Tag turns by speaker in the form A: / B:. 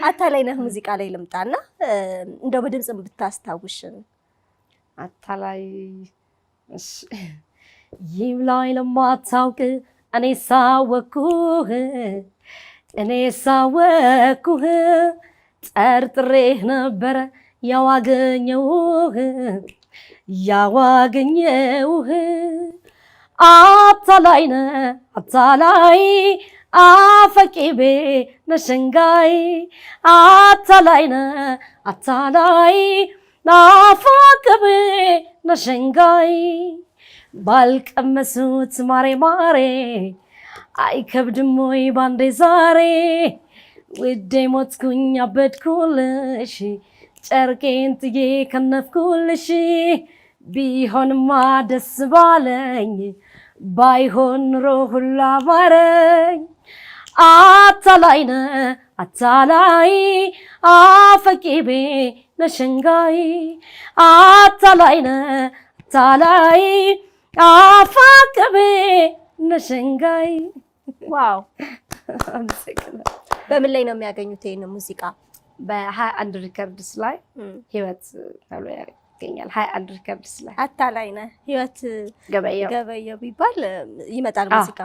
A: አታላይ ነህ ሙዚቃ ላይ ልምጣና እንደው በድምጽ ብታስታውሽን
B: አታላይ እሺ ይብላኝ ለማታውቅ እኔ ሳወኩህ ጠርጥሬህ ነበረ ያዋገኘውህ አታላይ አፈቂቤ ነሸንጋይ አታላይ አፈቂቤ ነሸንጋይ ባልቀመሱት ማሬ አይከብድም ወይ ባንዴ ዛሬ ውዴ ሞትኩኝ አበድኩልሽ ጨርቄን ጥዬ ከነፍኩልሽ ቢሆንማ ደስ ባለኝ ባይሆን ኑሮ ሁሉ አማረኝ አታላይ አፈቂቤ ነሸንጋይ አታላይ አፈቂቤ ነሸንጋይ
A: ዋው በምን ላይ ነው የሚያገኙት ይሄን ሙዚቃ
B: በ21 ሪከርድስ ላይ ህይወት ተብሎ ያገኛል 21 ሪከርድስ ላይ
A: አታላይ ህይወት ገበየው ቢባል ይመጣል ሙዚቃ